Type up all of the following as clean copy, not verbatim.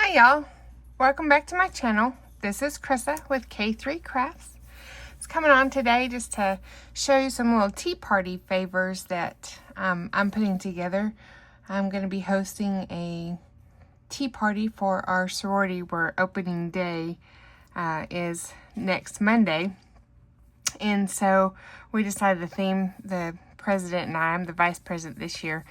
Hi y'all, welcome back to my channel. This is Krissa with K3 Crafts. It's coming on today just to show you some little tea party favors that I'm putting together. I'm going to be hosting a tea party for our sorority where opening day is next Monday. And so we decided to theme, the president and I'm the vice president this year,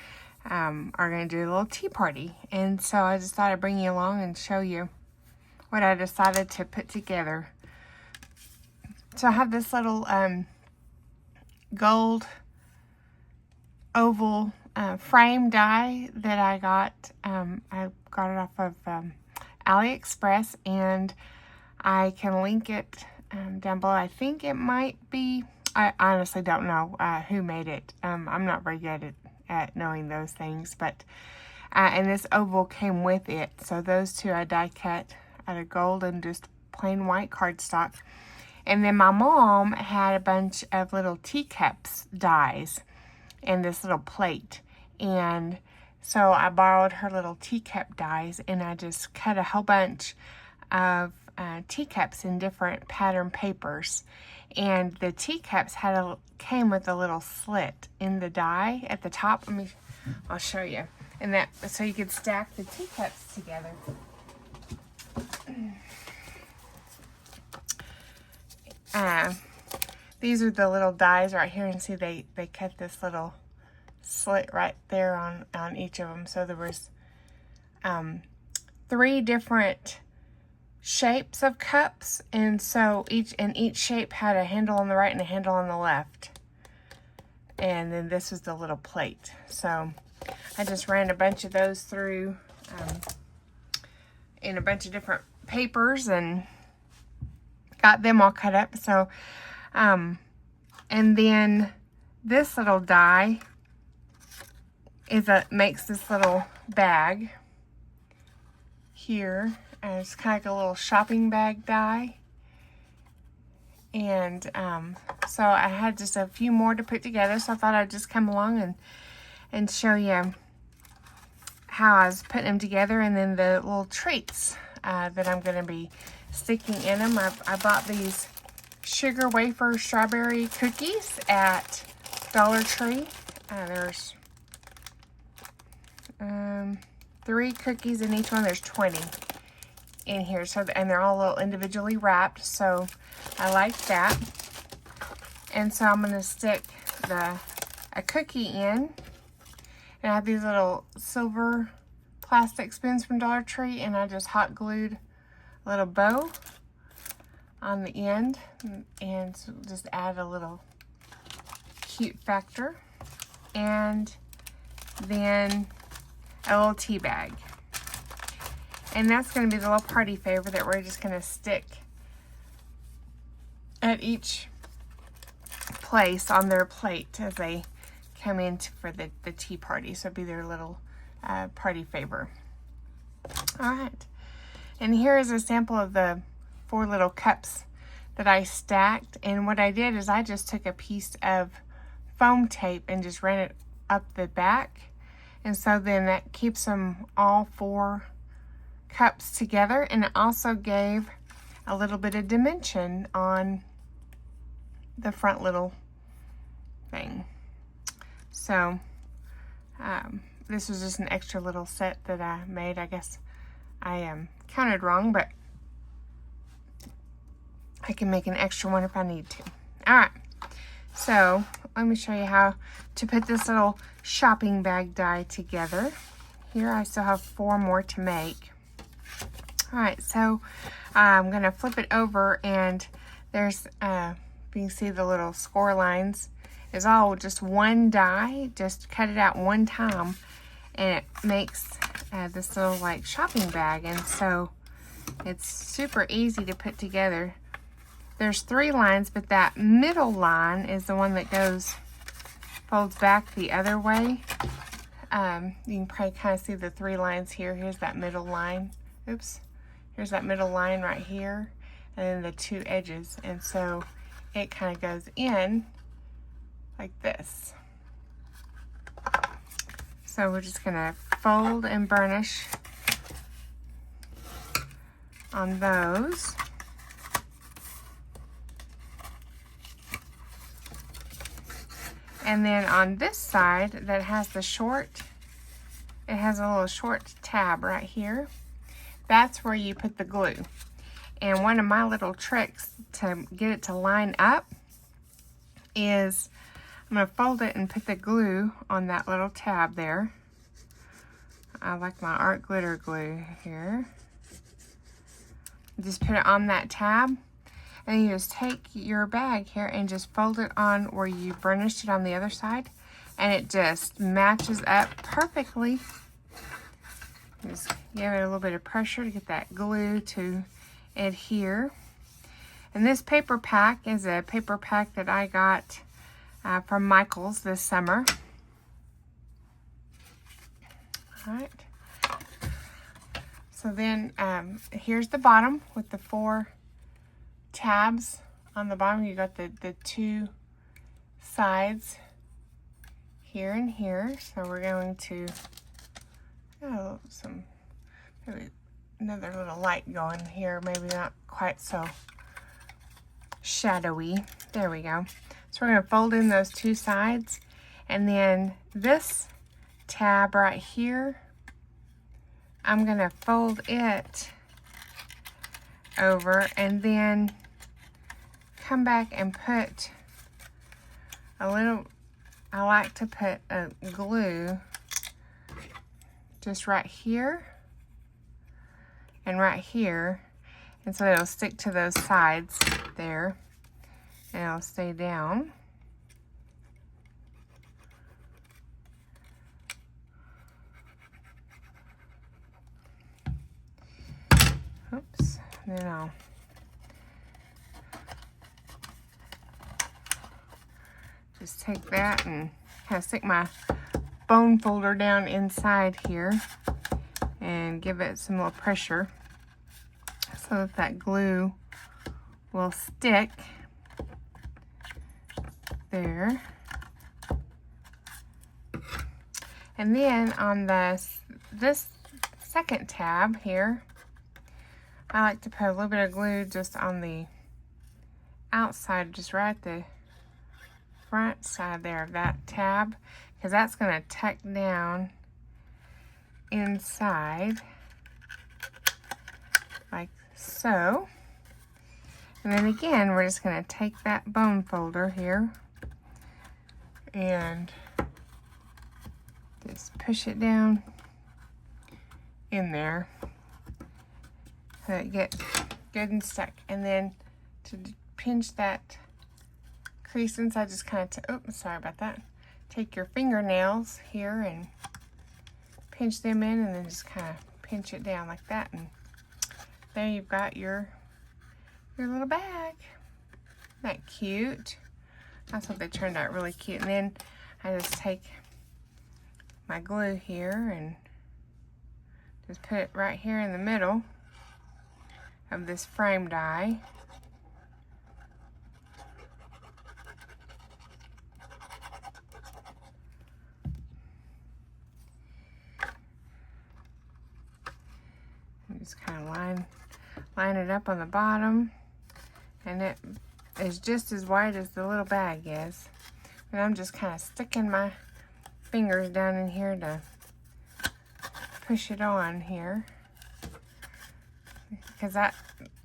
are going to do a little tea party. And so I just thought I'd bring you along and show you what I decided to put together. So I have this little gold oval frame die that I got. I got it off of AliExpress, and I can link it down below. I think it might be, I honestly don't know who made it. I'm not very good at knowing those things, but and this oval came with it. So those two I die cut out of gold and just plain white cardstock. And then my mom had a bunch of little teacups dies in this little plate, and so I borrowed her little teacup dies, and I just cut a whole bunch of teacups in different pattern papers. And the teacups came with a little slit in the die at the top. I'll show you. And that, so you could stack the teacups together. These are the little dies right here, and see they cut this little slit right there on each of them. So there was 3 different shapes of cups, and so each shape had a handle on the right and a handle on the left. And then this is the little plate. So I just ran a bunch of those through in a bunch of different papers and got them all cut up. So and then this little die makes this little bag here. And it's kind of like a little shopping bag die. And so I had just a few more to put together, so I thought I'd just come along and show you how I was putting them together, and then the little treats that I'm going to be sticking in them. I bought these sugar wafer strawberry cookies at Dollar Tree. There's 3 cookies in each one. There's 20 in here, so and they're all a little individually wrapped, so I like that. And so I'm going to stick a cookie in, and I have these little silver plastic spoons from Dollar Tree, and I just hot glued a little bow on the end and just add a little cute factor. And then a little tea bag. And that's going to be the little party favor that we're just going to stick at each place on their plate as they come in for the tea party. So it'll be their little party favor. All right. And here is a sample of the 4 little cups that I stacked. And what I did is I just took a piece of foam tape and just ran it up the back. And so then that keeps them all 4 cups together, and it also gave a little bit of dimension on the front little thing. So this was just an extra little set that I made. I guess I counted wrong, but I can make an extra one if I need to. All right, so let me show you how to put this little shopping bag die together. Here I still have 4 more to make. All right, so I'm going to flip it over, and there's, you can see the little score lines is all just one die. Just cut it out one time, and it makes this little like shopping bag. And so it's super easy to put together. There's 3 lines, but that middle line is the one that folds back the other way. You can probably kind of see the 3 lines here. Here's that middle line. Oops. Here's that middle line right here, and then the 2 edges. And so it kind of goes in like this. So we're just going to fold and burnish on those. And then on this side that has the short, it has a little short tab right here. That's where you put the glue. And one of my little tricks to get it to line up is I'm going to fold it and put the glue on that little tab there. I like my art glitter glue here. Just put it on that tab. And you just take your bag here and just fold it on where you burnished it on the other side. And it just matches up perfectly. Just give it a little bit of pressure to get that glue to adhere. And this paper pack is a paper pack that I got from Michaels this summer. All right. So then here's the bottom with the 4 tabs on the bottom. You got the 2 sides here and here. So we're going to maybe another little light going here, maybe not quite so shadowy. There we go. So we're going to fold in those 2 sides, and then this tab right here, I'm going to fold it over and then come back and put a little, I like to put a glue just right here and right here, and so it'll stick to those sides there and it'll stay down. Oops, and then I'll just take that and kind of stick my bone folder down inside here and give it some little pressure so that that glue will stick there. And then on this second tab here, I like to put a little bit of glue just on the outside, just right at the front side there of that tab, because that's going to tuck down inside like so. And then again, we're just going to take that bone folder here and just push it down in there so it gets good and stuck. And then to pinch that crease inside, just kind of, sorry about that. Take your fingernails here and pinch them in, and then just kind of pinch it down like that, and there you've got your little bag. Isn't that cute? I thought they turned out really cute. And then I just take my glue here and just put it right here in the middle of this frame die. And just kind of line it up on the bottom, and it is just as wide as the little bag is. And I'm just kind of sticking my fingers down in here to push it on here, because that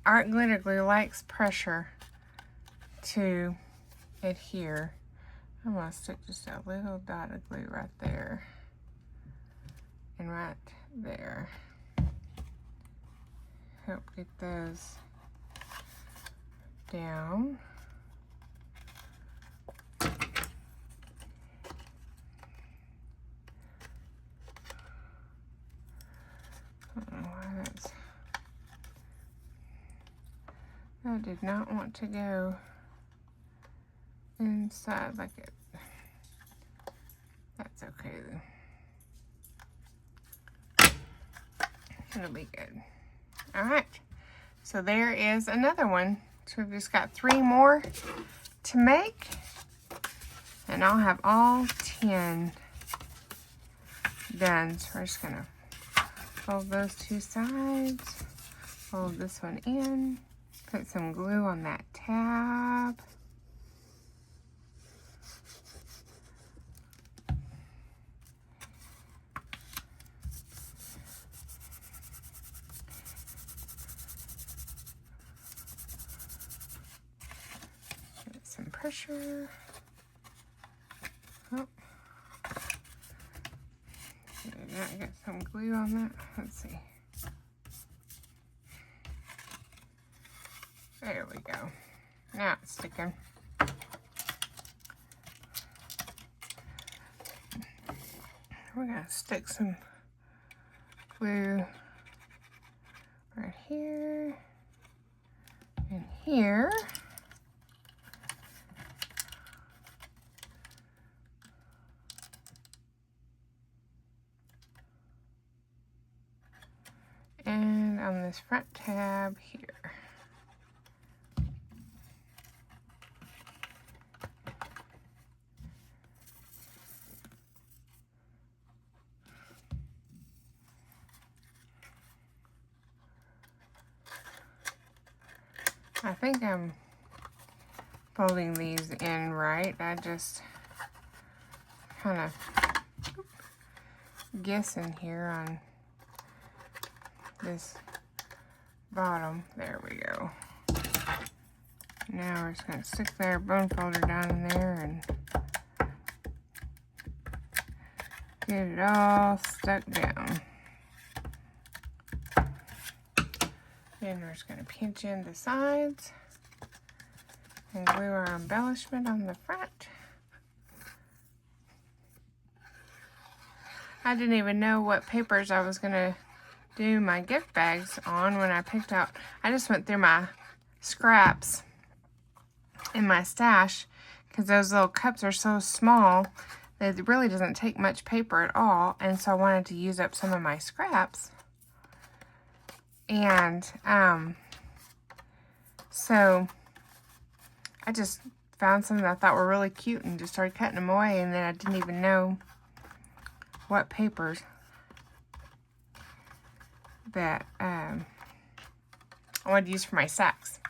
art glitter glue likes pressure to adhere. I'm going to stick just a little dot of glue right there and right there. Help get those down. I don't know why that did not want to go inside like it. That's okay then. It'll be good. All right, so there is another one. So we've just got 3 more to make, and I'll have all 10 done. So we're just gonna fold those 2 sides, fold this one in, put some glue on that tab. Get some pressure. Oh. Get some glue on that. Let's see. There we go. Now it's sticking. We're going to stick some glue right here and here. And on this front tab here. I think I'm folding these in right. I just kind of guessing here on this bottom. There we go. Now we're just going to stick their bone folder down in there and get it all stuck down. Then we're just going to pinch in the sides and glue our embellishment on the front. I didn't even know what papers I was going to do my gift bags on when I picked out. I just went through my scraps in my stash because those little cups are so small that it really doesn't take much paper at all. And so I wanted to use up some of my scraps. And so I just found some that I thought were really cute and just started cutting them away, and then I didn't even know what papers that I wanted to use for my sacks.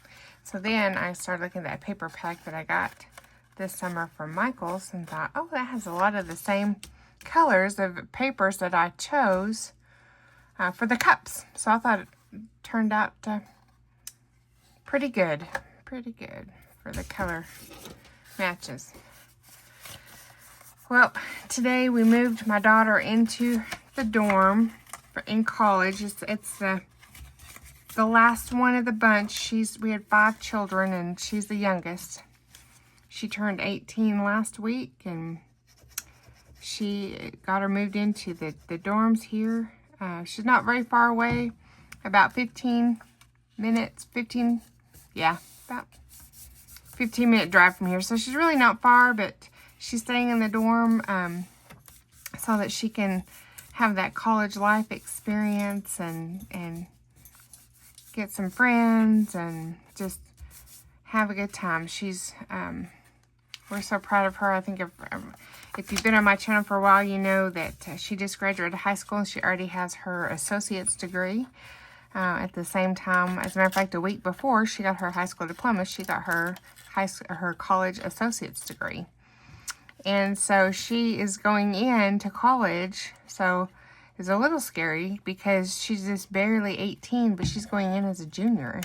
So then I started looking at that paper pack that I got this summer from Michaels and thought, oh, that has a lot of the same colors of papers that I chose for the cups. So I thought it turned out pretty good for the color matches. Well, today we moved my daughter into the dorm in college. It's the last one of the bunch. We had 5 children and she's the youngest. She turned 18 last week and she got her moved into the dorms here. She's not very far away. About 15 minutes, about 15-minute drive from here. So she's really not far, but she's staying in the dorm so that she can have that college life experience and get some friends and just have a good time. She's, we're so proud of her. I think if you've been on my channel for a while, you know that she just graduated high school and she already has her associate's degree. At the same time, as a matter of fact, a week before she got her high school diploma, she got her college associate's degree. And so she is going into college, so it's a little scary because she's just barely 18, but she's going in as a junior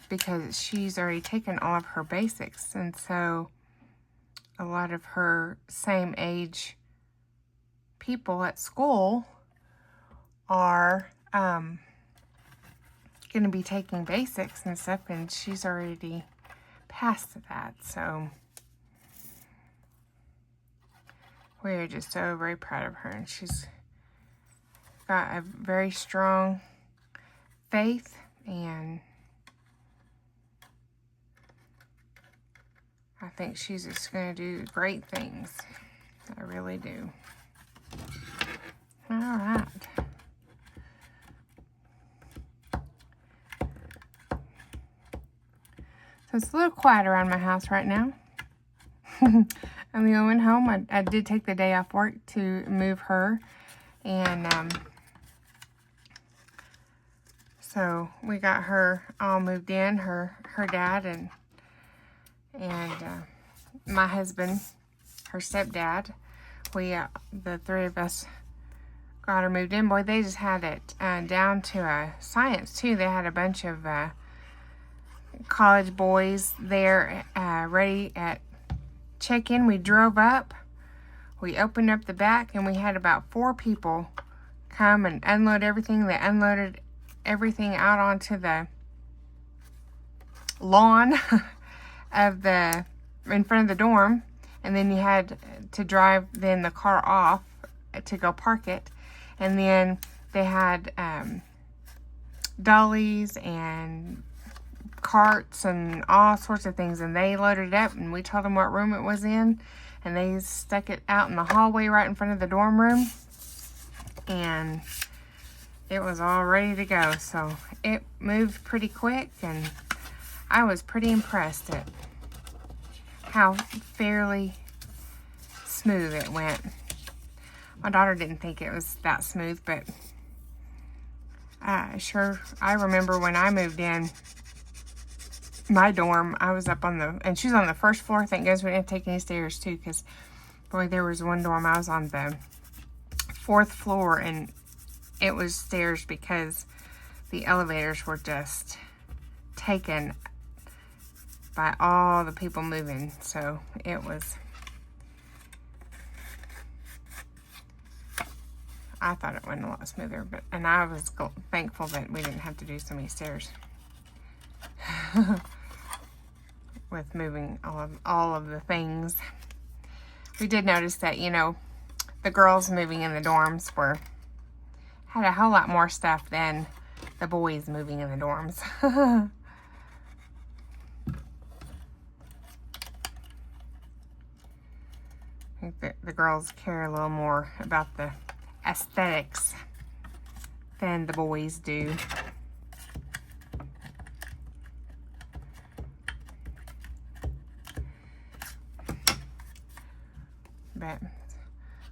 because she's already taken all of her basics. And so a lot of her same age people at school are going to be taking basics and stuff, and she's already past that. So we're just so very proud of her, and she's got a very strong faith, and I think she's just going to do great things. I really do. All right. So it's a little quiet around my house right now. I'm the only one home. I did take the day off work to move her. And So we got her all moved in, her dad and my husband, her stepdad. We, the three of us got her moved in. Boy, they just had it down to a science too. They had a bunch of college boys there ready at check-in. We drove up, we opened up the back, and we had about 4 people come and unload everything. They unloaded everything out onto the lawn of in front of the dorm, and then you had to drive the car off to go park it. And then they had dollies and carts and all sorts of things, and they loaded it up, and we told them what room it was in, and they stuck it out in the hallway right in front of the dorm room, and it was all ready to go. So it moved pretty quick, and I was pretty impressed at how fairly smooth it went. My daughter didn't think it was that smooth, but I remember when I moved in my dorm, I was up on and she was on the first floor. Thank goodness we didn't take any stairs too, because boy, there was one dorm I was on the 4th floor, and it was stairs because the elevators were just taken by all the people moving. So it was, I thought it went a lot smoother, and I was thankful that we didn't have to do so many stairs with moving all of the things. We did notice that, you know, the girls moving in the dorms had a whole lot more stuff than the boys moving in the dorms. I think the girls care a little more about the aesthetics than the boys do. But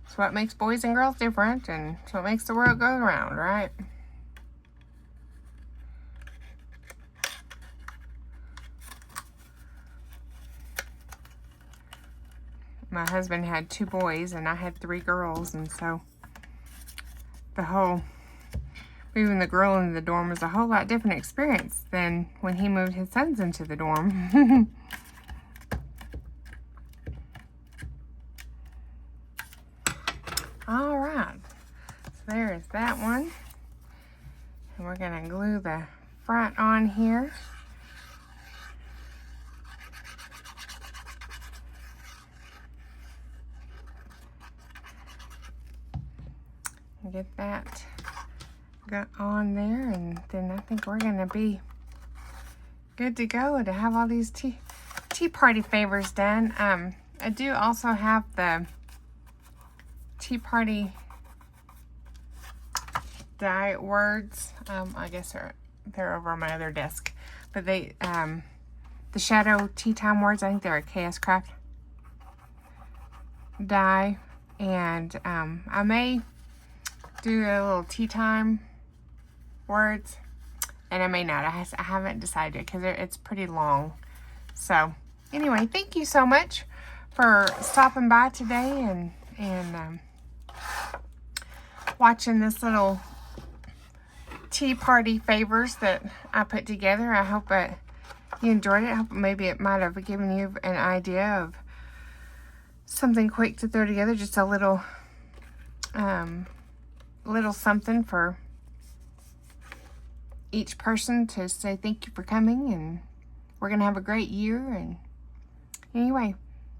it's what makes boys and girls different, and it's what makes the world go around, right? My husband had 2 boys, and I had 3 girls, and so the whole moving the girl into the dorm was a whole lot different experience than when he moved his sons into the dorm. All right, so there is that one, and we're gonna glue the front on here. Get that got on there, and then I think we're gonna be good to go to have all these tea party favors done. I do also have the tea party die words. I guess they're over on my other desk, but they the shadow tea time words, I think they're a KS Craft die, and I may do a little tea time words, and I may not. I haven't decided because it's pretty long. So anyway, thank you so much for stopping by today and watching this little tea party favors that I put together. I hope you enjoyed it. I hope maybe it might have given you an idea of something quick to throw together, just a little something for each person to say thank you for coming, and we're gonna have a great year. And anyway,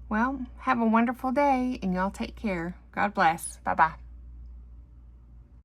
well, have a wonderful day, and y'all take care. God bless. Bye-bye.